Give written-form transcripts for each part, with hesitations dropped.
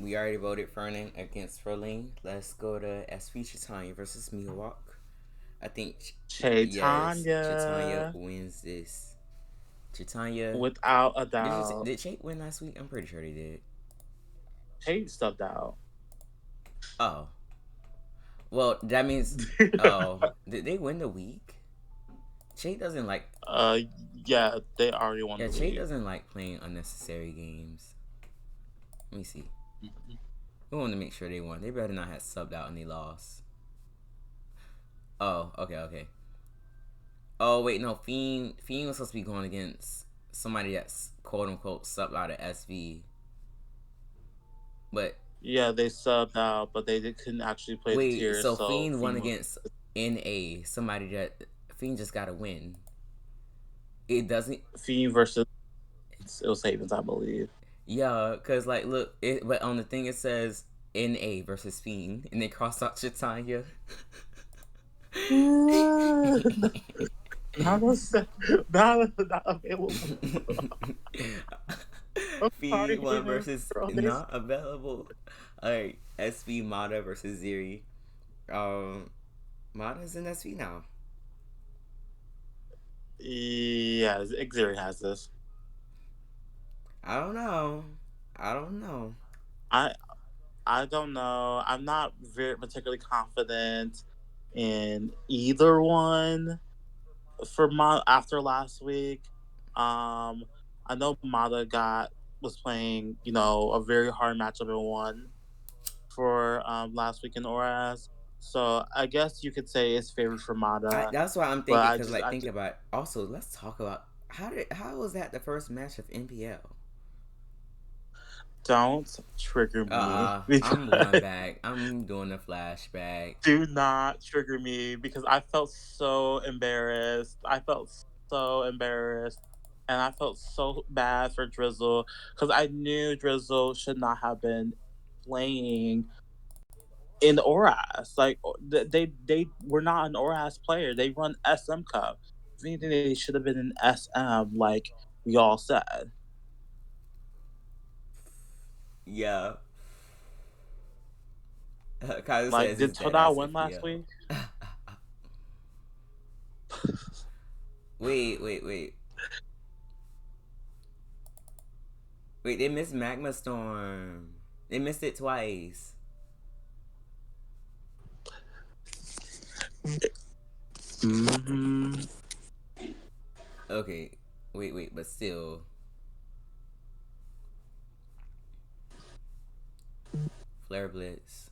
we already voted Fernan against Frolene. Let's go to SV Chitanya versus Mihawk. I think yes, Chitanya Tanya, wins this. Chitanya, without a doubt. did Chait win last week? I'm pretty sure they did. Tate stepped out. Oh, well that means did they win the week? Chait doesn't like uh, yeah, they already won yeah the Chait league. doesn't like playing unnecessary games. Let me see. Mhm. We want to make sure they won. They better not have subbed out and they lost. Oh, okay. Oh wait, no. Fiend was supposed to be going against somebody that's quote unquote subbed out of SV. But Yeah, they subbed out, but couldn't actually play the wait, tiers, so so Fiend won Fiend was against NA, somebody that Fiend just gotta win. It doesn't. Fiend versus it was Havens, I believe. Yeah, cause like look, but on the thing it says NA versus Fiend, and they cross out Chitanya. Not, not available. I'm sorry, Fiend one Havens, versus bro. not available. Alright, SV Mata versus Ziri. Mata's in SV now. Yeah, Xavier has this. I don't know. I don't know. I I don't know. I'm not very particularly confident in either one for after last week. Um, I know Mata was playing, a very hard matchup and won for last week in ORAS. So I guess you could say it's favored for Mata, That's why I'm but thinking. Cause like think about also. Let's talk about how was that the first match of MPL? don't trigger me I'm going because back. I'm doing a flashback. do not trigger me because I felt so embarrassed. I felt so embarrassed. And I felt so bad for Drizzle because I knew Drizzle should not have been playing in ORAS. Like they were not an ORAS player. They run SM Cup. If anything, they should have been in SM, like we all said. Yeah. Kyle Like, says did it's dead Toda ass win last FPL. week? Wait. They missed Magma Storm. They missed it twice. Mm-hmm. Okay. But still. Flare Blitz.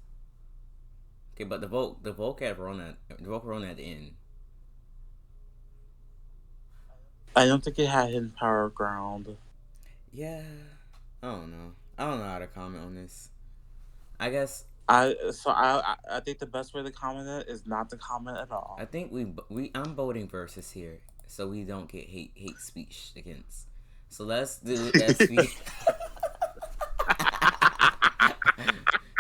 Okay, but the Volk had Verona at the end. I don't think it had hidden power ground. Yeah. I don't know. I don't know how to comment on this. I guess I think the best way to comment it is not to comment at I all. think I'm voting versus here, so we don't get hate speech against. So let's do SV.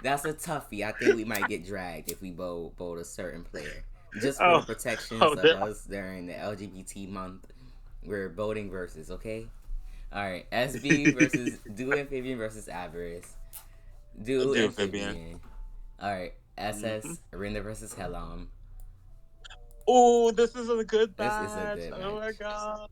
That's a toughie. I think we might get dragged if we vote a certain player. Just for the oh, protections oh, of us during the LGBT month, we're voting versus. Okay. All right. SB versus Do Amphibian versus Avarice. Do do Amphibian. Amphibian. All right. Mm-hmm. SS Rinda versus Helam. Oh, this is a good This is a match. good Oh my match. god.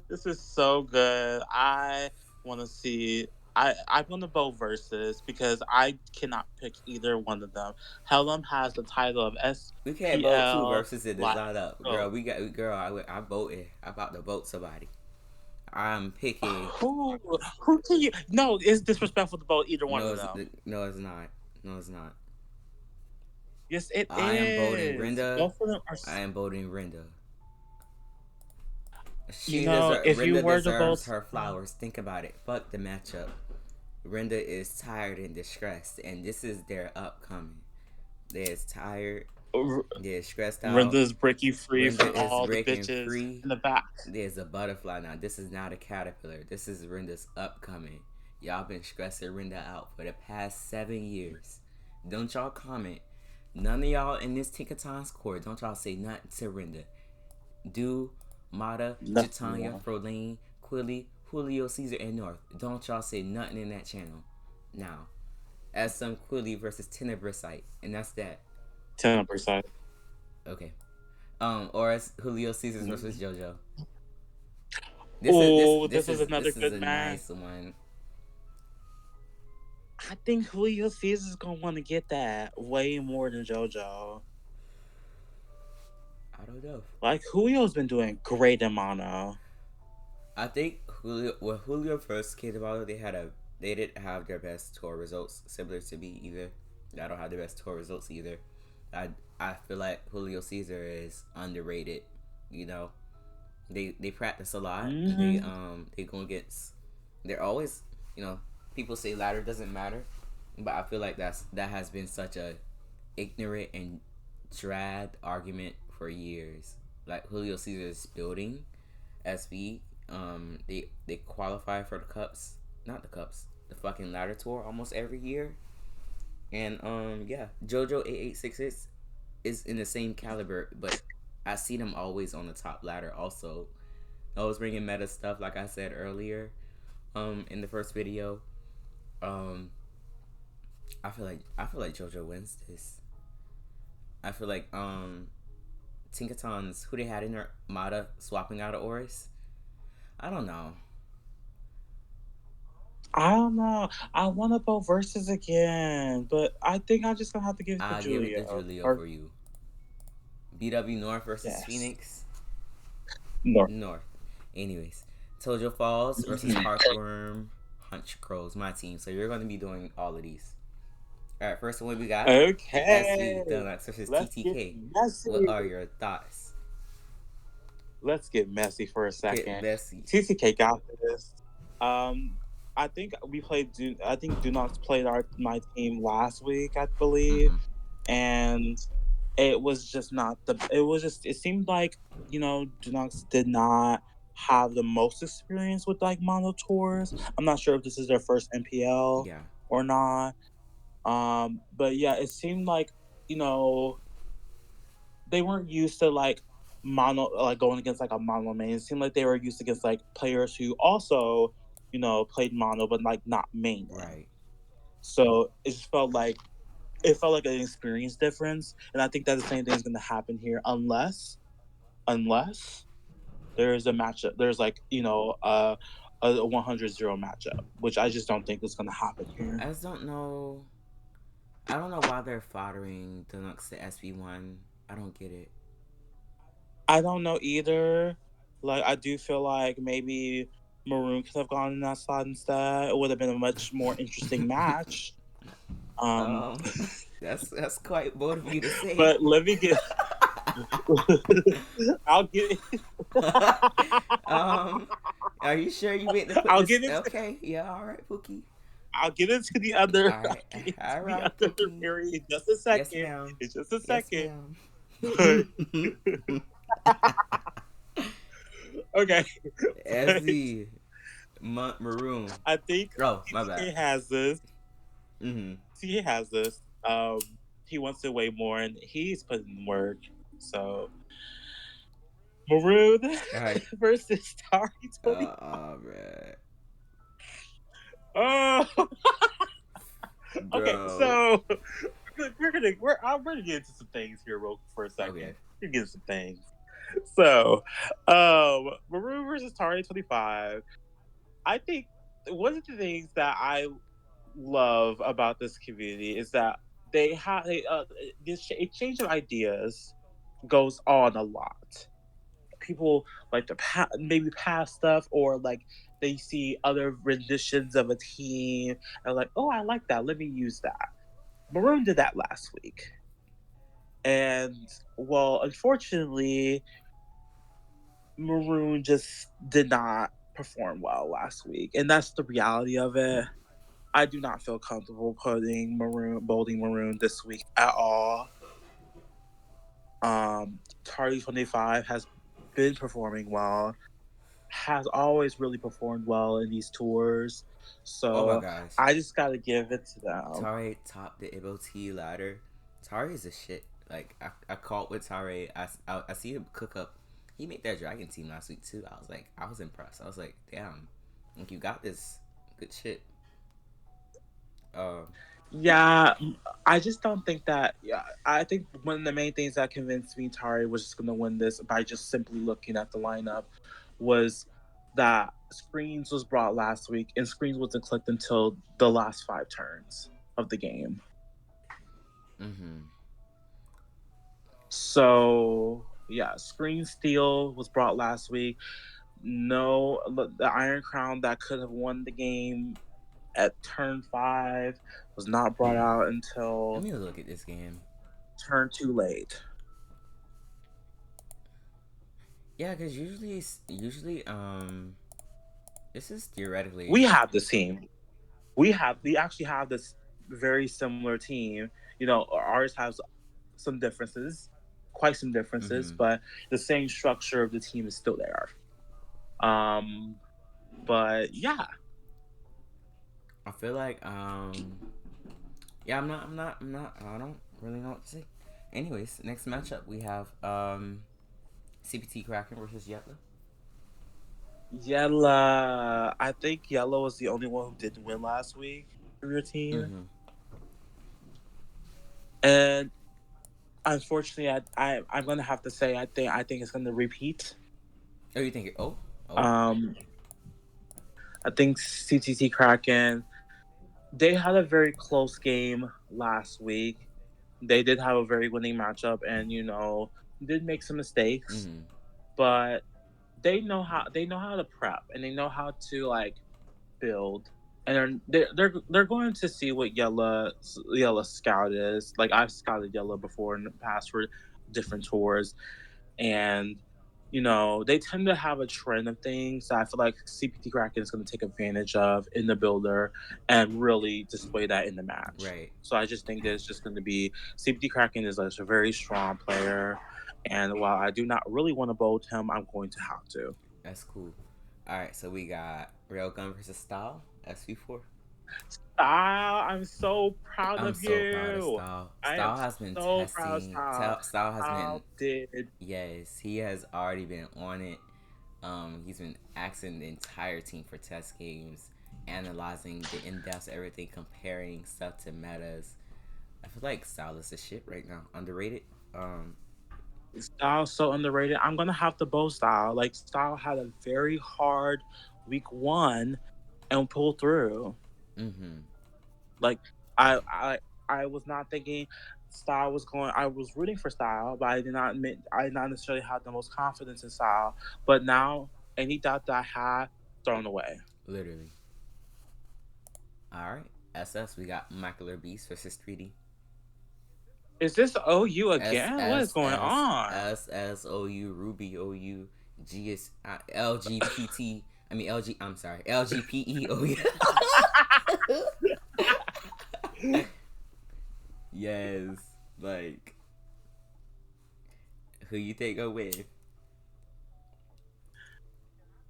This is so good. I want to see. I'm gonna vote versus because I cannot pick either one of them. Helm has the title of We can't vote two SPL. versus it. It's Like, not up, girl. oh, We got girl. I voted. I about to vote somebody. I'm picking. who can you? No, it's disrespectful to vote either one No, of them. no, it's not. No, it's not. Yes, it I am voting is. Rinda. Both of them are. I am voting Rinda. If you Rinda were to deserves vote, her flowers. Think about it. Fuck the matchup. Rinda is tired and distressed, and this is their upcoming. They're tired. They're stressed out. Rinda's breaking free Rinda from is all the breaking bitches free. in the back. There's a butterfly now. This is not a caterpillar. This is Rinda's upcoming. Y'all been stressing Rinda out for the past 7 years. Don't y'all comment. None of y'all in this Tinkaton's court, don't y'all say nothing to Rinda. Do, Mata, Nothing Chitanya, more. Frolene, Quilly, Julio, Caesar, and North. Don't y'all say nothing in that channel. Now, As some Quilly versus Tenebrosite, and that's that. 10%. Okay. Or as Julio Caesars versus JoJo. This is this Oh, this this is is another this is good a match. nice one. I think Julio Caesar's gonna want to get that way more than JoJo. I don't know. Like Julio's been doing great in mono. I think Julio when Julio first came about, they didn't have their best tour results, similar to me either. I don't have the best tour results either. I I feel like Julio Caesar is underrated. You know, they practice a lot. Hmm. They go against. They're always, you know, people say ladder doesn't matter, but I feel like that has been such a ignorant and dragged argument for years. Like Julio Caesar is building SB. They qualify for the cups, not the cups, the fucking ladder tour almost every year. And yeah, JoJo 8866 is in the same caliber, but I see them always on the top ladder. Also, always bringing meta stuff, like I said earlier, in the first video. Um, I feel like JoJo wins this. I feel like Tinkaton's who they had in their Mata swapping out of Oris. I don't know. I don't know. I want to go versus again, but I think I'm just gonna have to give it to I give it to Julio. Julio Or for you. BW North versus yes, Phoenix North. North. Anyways, Tojo Falls versus Mhm. Heartworm Hunch Crows, my team. So you're going to be doing all of these. All right, first one we got the Okay, SV Donuts versus let's get TTK. What messy. are your thoughts? Let's get messy for a Get second. Bessie. TCK got this. Um, I think we played. I think Dunox played my team last week, I believe, Mm-hmm. and it was just not the. It was just. It seemed like Dunox did not have the most experience with like mono tours. I'm not sure if this is their first MPL Yeah. or not. But yeah, it seemed like you know they weren't used to like mono like going against like a mono main. It seemed like they were used against like players who also, played mono but like not maining. Right. So it just felt like an experience difference. And I think that the same thing is gonna happen here unless there's a matchup there's like, a 100-0 matchup, which I just don't think is gonna happen here. I just don't know. I don't know why they're following Donuts to SB1. I don't get it. I don't know either. Like I do feel like maybe Maroon could have gone in that slot instead. It would have been a much more interesting match. Um, um, that's quite bold of you to say. but let me get. I'll get. um, are you sure you wait to put I'll this? get into. Okay, yeah, all right, Pookie. I'll get into the other. All I'll right, get into all the right, other Pookie. area in just a Yes, second. ma'am. In just a Yes, second. ma'am. But okay. But SZ Maroon. I think Oh, my bad. TK has this. Mm-hmm. TK has this. He wants to weigh more, and he's putting in work. So Maroon All right. versus Tari 20. Man. Oh, okay. Bro. So I'm gonna get into some things here real for a Okay. second. We're gonna get into some things. So, Maroon versus Tari 25. I think one of the things that I love about this community is that they have this exchange of ideas goes on a lot. People like to maybe pass stuff, or like they see other renditions of a team and like, oh, I like that, let me use that. Maroon did that last week, and well, unfortunately, Maroon just did not perform well last week, and that's the reality of it. I do not feel comfortable bolding Maroon this week at all. Tardy 25 has been performing well, has always really performed well in these tours. Oh my So gosh. I just got to give it to them. Tare topped the IBOT ladder. Tare is a shit. Like, I caught with Tare. I see him cook up. He made that dragon team last week too. I was impressed. I was like, damn. Like, you got this good shit. Um, Yeah, I just don't think that. Yeah, I think one of the main things that convinced me Tari was just going to win this by just simply looking at the lineup was that screens was brought last week and screens wasn't clicked until the last 5 turns of the game. Mm-hmm. So yeah, screen steal was brought last week. No, the Iron Crown that could have won the game at turn 5 was not brought out Let until me look at this game. turn too late. Yeah, because usually, this is theoretically. We have the team. We actually have this very similar team. You know, ours has some differences, quite some differences, Mm-hmm. but the same structure of the team is still there. Um, but yeah, I feel like yeah, I'm not. I don't really know what to say. Anyways, next matchup we have CPT Kraken versus Yetla. Yella. I think Yellow was the only one who didn't win last week for your team, Mm-hmm. and unfortunately, I'm gonna have to say I think it's gonna repeat. Oh, you think it? Oh. Um, I think CTC Kraken they had a very close game last week. They did have a very winning matchup, and did make some mistakes, Mm-hmm. but they know how to prep and they know how to like build. And they're going to see what Yella Scout is. Like I've scouted Yella before in the past for different tours, and they tend to have a trend of things that I feel like CPT Kraken is going to take advantage of in the builder and really display that in the match. Right. So I just think that it's just going to be CPT Kraken is a very strong player, and while I do not really want to bolt him, I'm going to have to. That's cool. All right, so we got Railgun versus Style SV4. Style, I'm so proud I'm of so proud of you. Style. I am Style has been so proud of testing. Style. Style has been. Style did. Yes, he has already been on it. He's been asking the entire team for test games, analyzing the in depths, everything, comparing stuff to metas. I feel like Style is the shit right now. Underrated. Style's so underrated. I'm gonna have to bow Style. Like Style had a very hard week 1 and pulled through. Mm-hmm. Like I was not thinking Style was going. I was rooting for Style, but I did not necessarily have the most confidence in Style. But now any doubt that I had thrown away. Literally. All right. SS. We got Macular Beast versus 3D. Is this OU S again? What is S going S on? S S O U Ruby OU G S LGBT. I mean LG. I'm sorry. LGPE OU. Yes. Like who you think go with?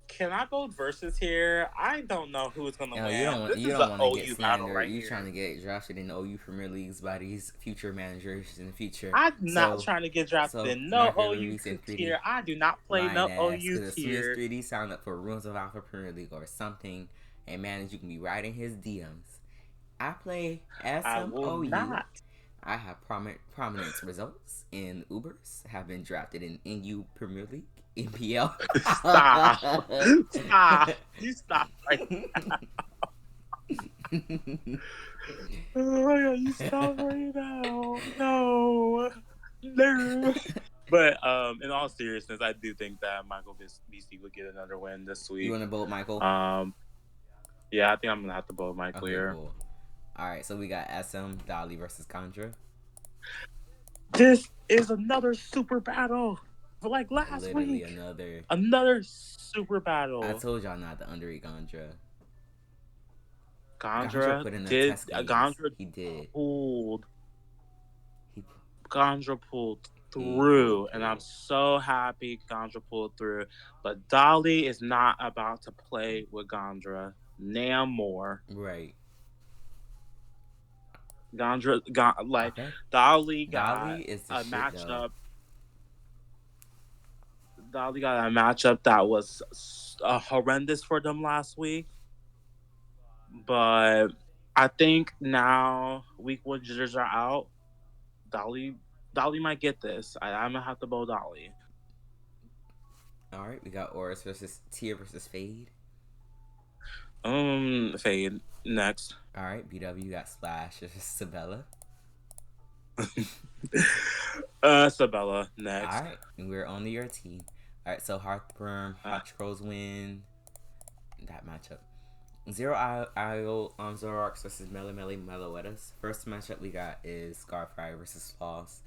Can I go versus here? I don't know who's gonna You know, win. This you is don't a want to get OU battle slandered. right You trying here. to get drafted in the OU Premier Leagues by these future managers in the future. I'm not So trying to get drafted so in no Michael OU Luis and 3D tier. I do not play lying no ass. OU Because as soon as tier. 3D signed up for Ruins of Alpha Premier League or something, and manager can be writing his DMs. I play I will SMOU. not. I have prominent results in Ubers. Have been drafted in NU Premier League, MPL. Stop. Stop. You stop right now. Oh my god, you stop right now. No. No. But in all seriousness, I do think that Michael BC would get another win this You week. want to vote Michael? Um, yeah, I think I'm gonna have to vote Michael Okay, here. cool. All right, so we got SM Dolly versus Contra. This is another super battle. For like last Literally week. another. Another super I battle. told y'all not to underrate Contra. Contra Gandra put in the did test games. Gandra He did. pulled He Gandra pulled he did through, and I'm pull. so happy Gandra pulled through. But Dolly is not about to play with Gandra. Nam more. Right. Like Okay. Dolly got Dolly is the a shit though. matchup. Dolly got a matchup that was horrendous for them last week, but I think now week one jitters are out. Dolly, Dolly might get this. I'm gonna have to bow Dolly. All right, we got Oris versus Tia versus Fade. Fade next. All right, BW got Splash versus Sabella. Sabella All next. right, and we're on to your team. All right, so Heartburn, Uh, Hot Trolls win that matchup. Zero IO Zoroark versus Melemele Meloetas. First matchup we got is Scarfire versus Floss.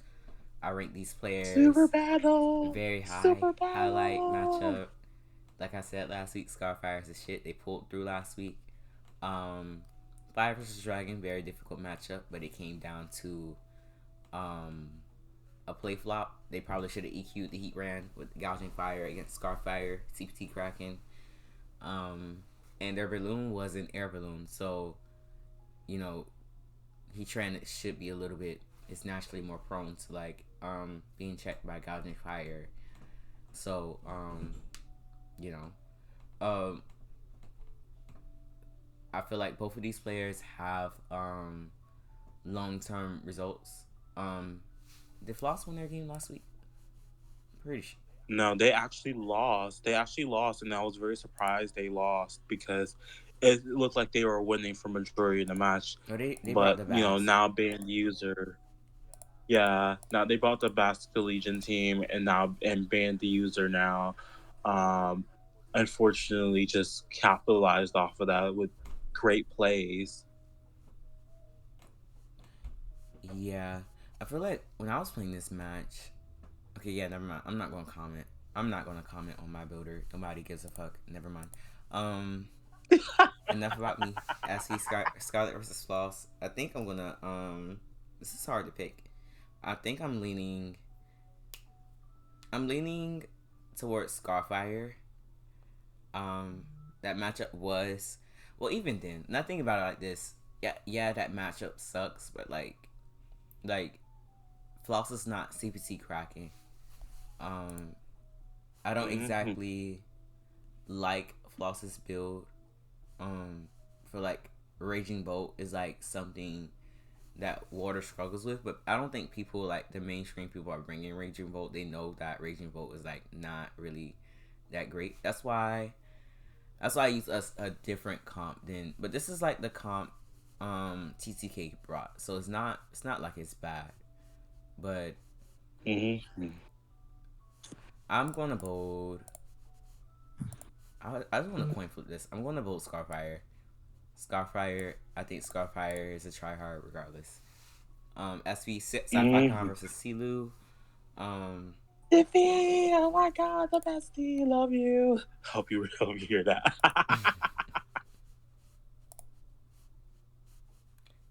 I rank these Super players battle. very high. Super Highlight battle. matchup. Like I said last week, Scarfire is the shit. They pulled through last week. Um, Fire versus Dragon, very difficult matchup, but it came down to um, a play flop. They probably should have EQ'd the Heat Ran with Gouging Fire against Scarfire, CPT Kraken. Um, and their balloon was an air balloon, so you know Heatran should be a little bit. It's naturally more prone to like being checked by Gouging Fire. So you know um I feel like both of these players have long term results. Um, did Floss win their game last week? Pretty sure. No, they actually lost. They actually lost, and I was very surprised they lost because it looked like they were winning for majority of the match. Oh, they brought But the Bast. now being the user, yeah, now they brought the Basque Legion team, and banned the user now. Um, Unfortunately, just capitalized off of that with great plays. Yeah, I feel like when I was playing this match. Okay, yeah, never mind. I'm not gonna comment. I'm not gonna comment on my builder. Nobody gives a fuck. Never mind. Um, enough about me. SC Scarlet versus Floss. I think I'm gonna This is hard to pick. I think I'm leaning. I'm leaning towards Scarfire. Um, that matchup was well. Even then, nothing about it like this. Yeah, that matchup sucks. But like Floss is not CPC cracking. Um, I don't Mm-hmm. exactly like Floss's build. Um, for like Raging Bolt is like something that Water struggles with, but I don't think people like the mainstream people are bringing Raging Bolt. They know that Raging Bolt is like not really that great. That's why I use a different comp than. But this is like the comp TTK brought, so it's not like it's bad. But Mm-hmm. I'm gonna bold. I just want to coin flip this. I'm gonna vote Scarfire. Scarfire. I think Scarfire is a try hard regardless. SV Sci-Fi Con Mm-hmm. versus Silu. Um, Tiffy, oh my god, the bestie, love you. Hope you hear that.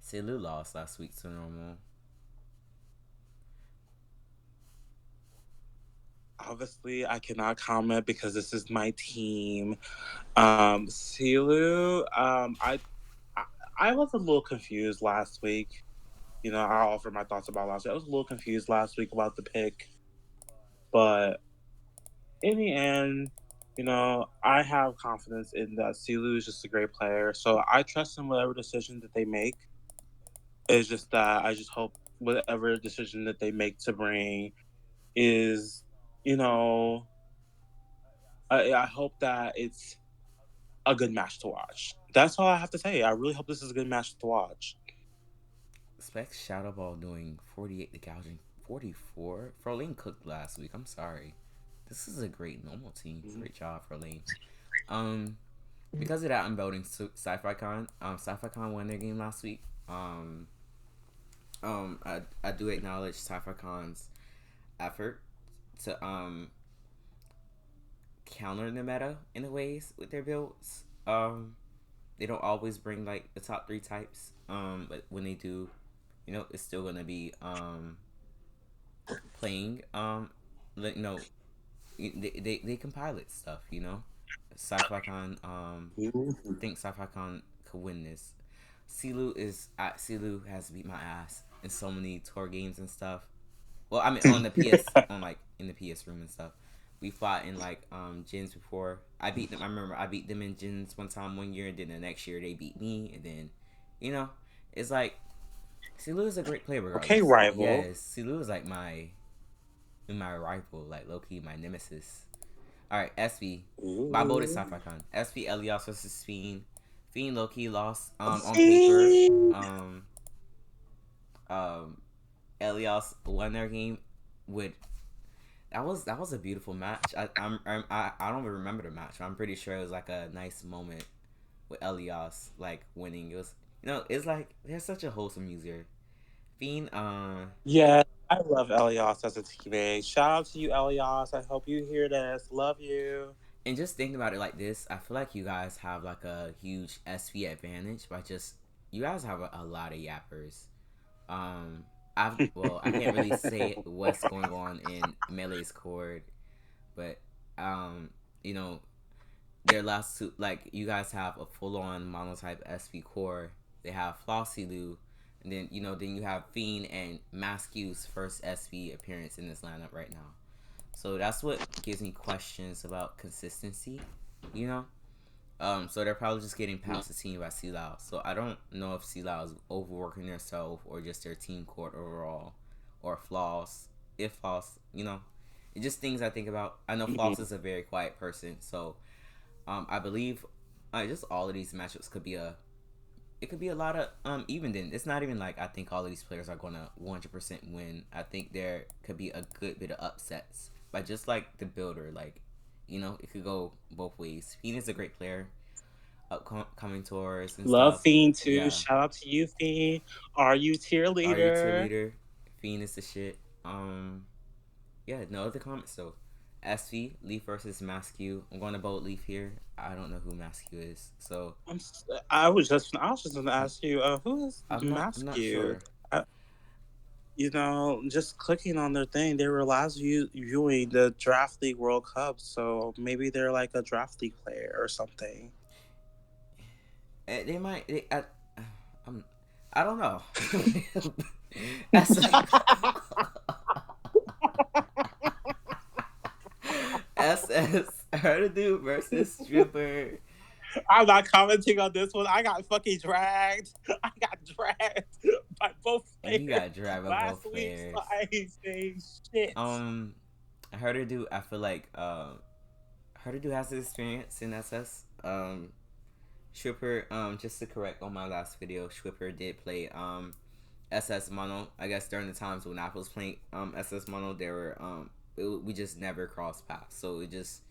Silu lost last week to normal. Obviously, I cannot comment because this is my team. Silu, I I was a little confused last week. I'll offer my thoughts about last week. I was a little confused last week about the pick, but in the end, I have confidence in that Silu is just a great player. So I trust in whatever decision that they make. It's just that I just hope whatever decision that they make to bring is, you know, I hope that it's a good match to watch. That's all I have to say. I really hope this is a good match to watch. Specs Shadow Ball doing 48 to gouging 44. Frolene cooked last week. I'm sorry. This is a great normal team. Mm-hmm. Great job, Frolene. Um, because of that, I'm voting Sci-Fi Con. Sci-Fi Con won their game last week. I do acknowledge Sci-Fi Con's effort to counter the meta in a ways with their builds. They don't always bring like the top three types. But when they do, it's still gonna be playing. Like, they compile it stuff. Sci-Fi Con. Mm-hmm. Think Sci-Fi Con could win this. Silu has beat my ass in so many tour games and stuff. Well, I mean on the PS on like in the PS room and stuff. We fought in like gyms before. I beat them. I remember I beat them in gyms one time one year, and then the next year they beat me, and then you know, it's like Silu is a great player Okay, regardless. rival. Yes, Silu is like my rival, like low key my nemesis. All right, SV. My vote is Ooh. Sci-Fi Con. SV Elias versus Fiend. Fiend low key lost on paper. See? Um Elias won their game with that was a beautiful match. I don't even remember the match. But I'm pretty sure it was like a nice moment with Elias like winning. It was it's like they're such a wholesome user. Fiend Yeah, I love Elias as a teammate. Shout out to you, Elias. I hope you hear this. Love you. and just thinking about it like this, I feel like you guys have like a huge SV advantage by just you guys have a lot of yappers. Um, I can't really say what's going on in Melee's cord, but um, you know, their last two, like you guys have a full on monotype SV core. They have Flossy and then then you have Fiend and Maskew's first SV appearance in this lineup right now. So that's what gives me questions about consistency, you know. So they're probably just getting past the team by Silao. So I don't know if Silao is overworking themselves or just their team court overall, or Floss. If Floss, it's just things I think about. I know Floss Mhm. is a very quiet person, so I believe just all of these matchups could be it could be a lot of even then. It's not even like I think all of these players are gonna 100% win. I think there could be a good bit of upsets, but just like the builder, like it could go both ways. Phoenix is a great player, upcoming tours and Love stuff. Fiend too. Yeah, Shout out to you, Fiend. Are you tier are you leader? cheerleader? Phoenix is the shit. Yeah, no other comments though. SV Leaf versus Maskew. I'm going to vote Leaf here. I don't know who Maskew is, so I was just gonna ask you, who is I'm not Mascu? sure. Uh, just clicking on their thing, they realize you viewing the Draft League World Cup, so maybe they're like a Draft League player or something. They might. I'm, I don't know. That's SS Herdu versus Stripper. I'm not commenting on this one. I got fucking dragged. I got dragged by both You players got drive by last both week, so players. I ain't saying shit. Um, Herdu. I feel like Herdu has the experience in SS. Schwipper. Just to correct on my last video, Schwipper did play SS Mono. I guess during the times when I was playing SS Mono, there were we just never crossed paths. So it just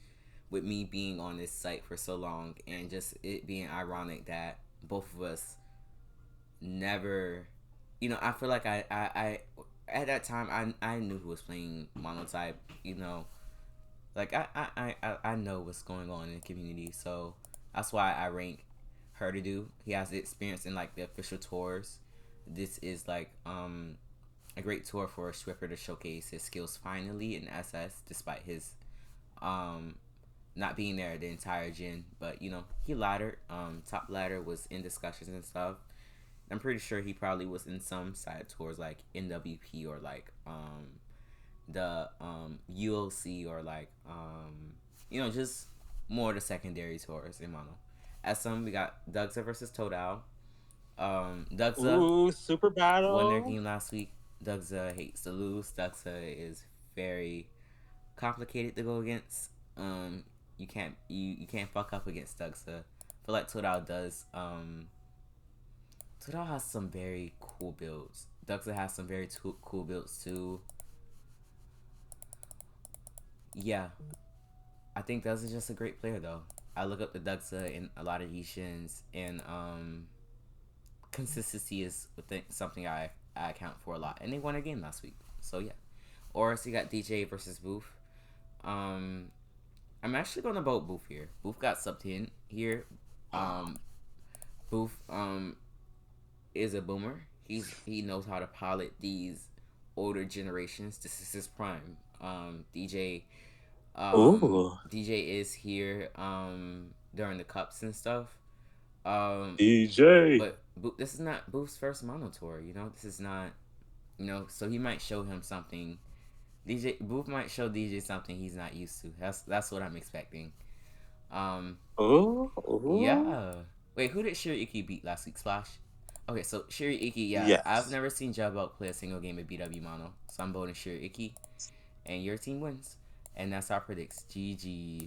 with me being on this site for so long and just it being ironic that both of us never, I feel like I at that time I knew who was playing monotype, like I know what's going on in the community, so that's why I rank her to do. He has the experience in like the official tours. This is like a great tour for a Swiffer to showcase his skills finally in SS, despite his um not being there the entire gen. But he laddered. Top ladder was in discussions and stuff. I'm pretty sure he probably was in some side tours like NWP or like the UOC or like just more of the secondary tours in mono. At some we got Dugza versus Todal. Dugza Ooh, super won their battle. game last week. Dugza hates to lose. Dugza is very complicated to go against. You can't fuck up against Dugza. I feel like Todal does. Todal has some very cool builds. Dugza has some very cool builds too. Yeah, I think Dugza is just a great player though. I look up the Dugza in a lot of Yishins, and consistency is something I account for a lot. And they won a game last week, so yeah. Or so you got DJ versus Booth. Um, I'm actually gonna vote Booth here. Booth got subbed in here. Um, Booth is a boomer. He knows how to pilot these older generations. This is his prime. Ooh, DJ is here during the cups and stuff. Um, DJ. but this is not Booth's first mono tour. This is not. So he might show him something. DJ Booth might show DJ something he's not used to. That's what I'm expecting. Um, Ooh, ooh. yeah. Wait, who did Shiriki beat last week? Splash. Okay, so Shiriki, yeah, I've Yes. never seen Jabba play a single game of BW Mono, so I'm voting Shiriki, and your team wins, and that's our predicts. GG.